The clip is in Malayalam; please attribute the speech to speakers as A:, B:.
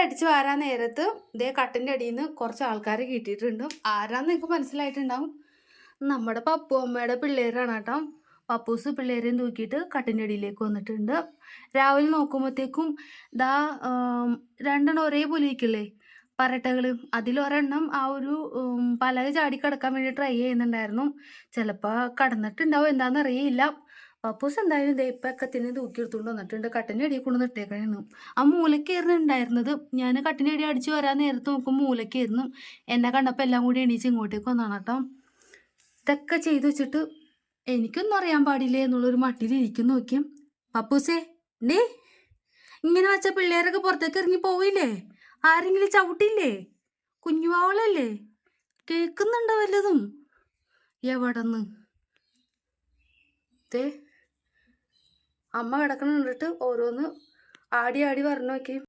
A: അടിച്ചു വാരാൻ നേരത്ത് ഇതേ കട്ടിൻ്റെ അടിയിൽ നിന്ന് കുറച്ച് ആൾക്കാർ കിട്ടിയിട്ടുണ്ട്. ആരാന്ന് നിങ്ങൾക്ക് മനസ്സിലായിട്ടുണ്ടാവും. നമ്മുടെ പപ്പു അമ്മയുടെ പിള്ളേരാണ് കേട്ടോ. പപ്പൂസ് പിള്ളേരെയും തൂക്കിയിട്ട് കട്ടിൻ്റെ അടിയിലേക്ക് വന്നിട്ടുണ്ട്. രാവിലെ നോക്കുമ്പോഴത്തേക്കും ദാ രണ്ടെണ്ണം ഒരേ പുലിയിക്കില്ലേ പരട്ടകൾ, അതിലൊരെണ്ണം ആ ഒരു പലക ചാടി കിടക്കാൻ വേണ്ടി ട്രൈ ചെയ്യുന്നുണ്ടായിരുന്നു. ചിലപ്പോൾ കടന്നിട്ടുണ്ടാവും, എന്താണെന്നറിയില്ല. പപ്പൂസ് എന്തായാലും ദേ ഇപ്പക്കത്തിന് തൂക്കി എടുത്തുകൊണ്ട് വന്നിട്ടുണ്ട്. കട്ടിൻ്റെ അടിയിൽ കൊണ്ട് ഇട്ടേക്കായിരുന്നു. ആ മൂലക്കായിരുന്നു ഉണ്ടായിരുന്നത്. ഞാൻ കട്ടിൻ്റെ അടി അടിച്ച് വരാൻ നേരത്ത് നോക്കും മൂലക്കായിരുന്നു. എന്നെ കണ്ടപ്പോൾ എല്ലാം കൂടി എണീച്ച് ഇങ്ങോട്ടേക്ക് വന്നതാണ് കേട്ടോ. ഇതൊക്കെ ചെയ്ത് വെച്ചിട്ട് എനിക്കൊന്നും അറിയാൻ പാടില്ലേ എന്നുള്ളൊരു മട്ടിലിരിക്കും. നോക്കിയും പപ്പൂസേ ഡേ, ഇങ്ങനെ വെച്ച പിള്ളേരൊക്കെ പുറത്തേക്ക് ഇറങ്ങി പോവില്ലേ? ആരെങ്കിലും ചവിട്ടില്ലേ? കുഞ്ഞുവാവളല്ലേ? കേൾക്കുന്നുണ്ടോ വല്ലതും? എവിടെന്ന് ദേ അമ്മ കിടക്കണ കണ്ടിട്ട് ഓരോന്ന് ആടി ആടി പറഞ്ഞു നോക്കി.